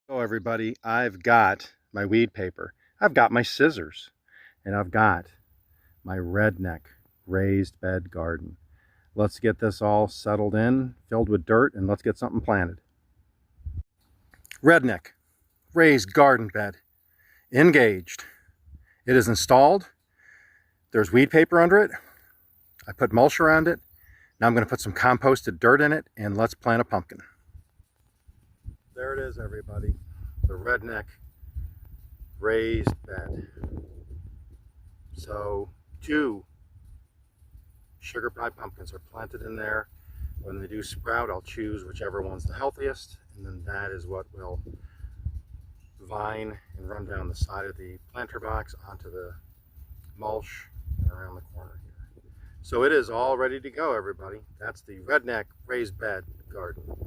So everybody, I've got my weed paper, I've got my scissors, and I've got my redneck raised bed garden. Let's get this all settled in, filled with dirt, and let's get something planted. Redneck raised garden bed engaged. It is installed. There's weed paper under it. I put mulch around it. Now I'm going to put some composted dirt in it, and let's plant a pumpkin. There it is, everybody. The redneck raised bed. So 2 sugar pie pumpkins are planted in there. When they do sprout, I'll choose whichever one's the healthiest, and then that is what will vine and run down the side of the planter box onto the mulch and around the corner here. So it is all ready to go, everybody. That's the redneck raised bed garden.